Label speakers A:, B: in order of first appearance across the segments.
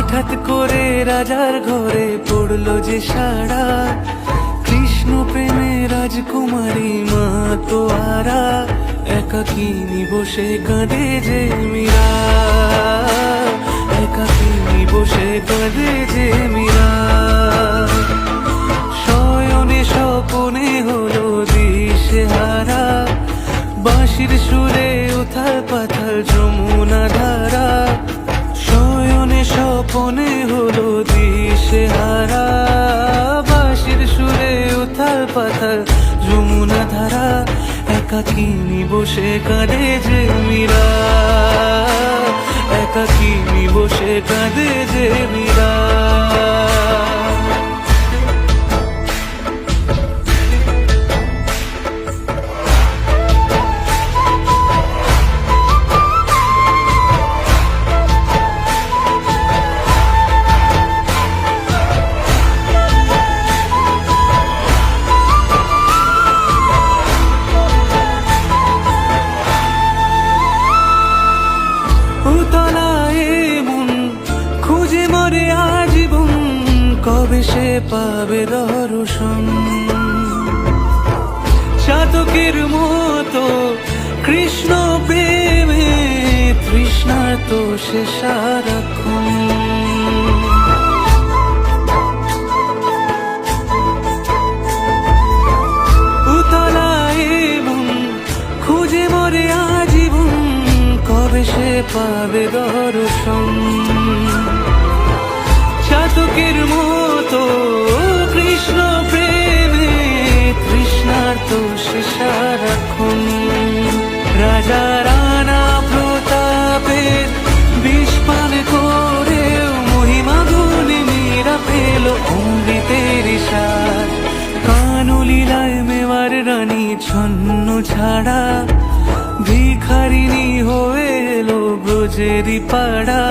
A: হঠাৎ করে রাজার ঘরে পড়লো যে সাড়া, কৃষ্ণ প্রেমে রাজকুমারী মা তো আরা, একাকিনী বসে কাঁদে যে মীরা, একাকিনী বসে কাঁদে যে মীরা। শয়নে স্বপনে হলো দিশেহারা, বাঁশির সুরে উথাল পাথাল যমুনা ধারা। শয়নে স্বপনে হলো দিশেহারা, বাঁশির সুরে উথাল পাথাল যমুনা ধারা, একাকিনী বসে কাঁদে যে মীরা, একাকিনী বসে কাঁদে যে মীরা। খুঁজে মরে আজীবন, কবে সে পাবে দর্শন। চাতকের মতো কৃষ্ণ প্রেমে তৃষ্ণার্ত সে সারাক্ষণ। উতলায় মন খুঁজে মরে আজীবন, কবে সে পাবে দর্শন। চাতকের মতো কৃষ্ণ প্রেমে তৃষ্ণার্ত সে সারাক্ষণ। রাজা রানা প্রতাপের বিষ পান করেও মহিমা গুণে মীরা পেল অমৃতের সার। কানলীলায় মেওয়ার রানী ছন্ন ছাড়া, ভিখারিনী হয়ে এলো ব্রজেরই পাড়া।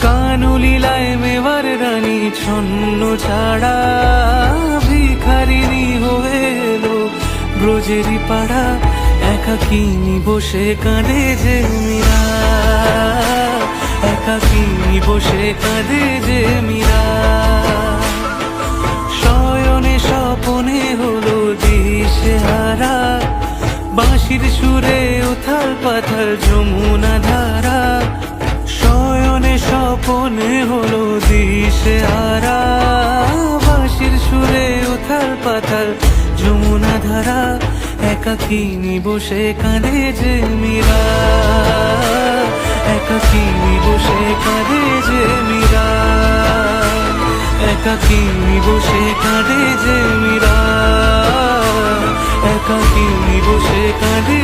A: কানলীলায় মেওয়ার রানী ছন্ন ছাড়া, ভিখারিনী হয়ে এলো ব্রজেরই পাড়া, একাকিনী বসে কাঁদে যে মীরা, একাকিনী বসে কাঁদে যে মীরা। শয়নে স্বপনে হলো দিশেহারা, বাঁশির সুরে উথাল পাথাল যমুনা ধারা। শয়নে স্বপনে হলো দিশেহারা, বাঁশির সুরে উথাল পাথাল যমুনা ধারা, একাকিনী বসে কাঁদে যে মীরা, একাকিনী বসে কাঁদে যে মীরা, একাকিনী বসে কাঁদে যে মীরা, একাকিনী বসে কাঁদে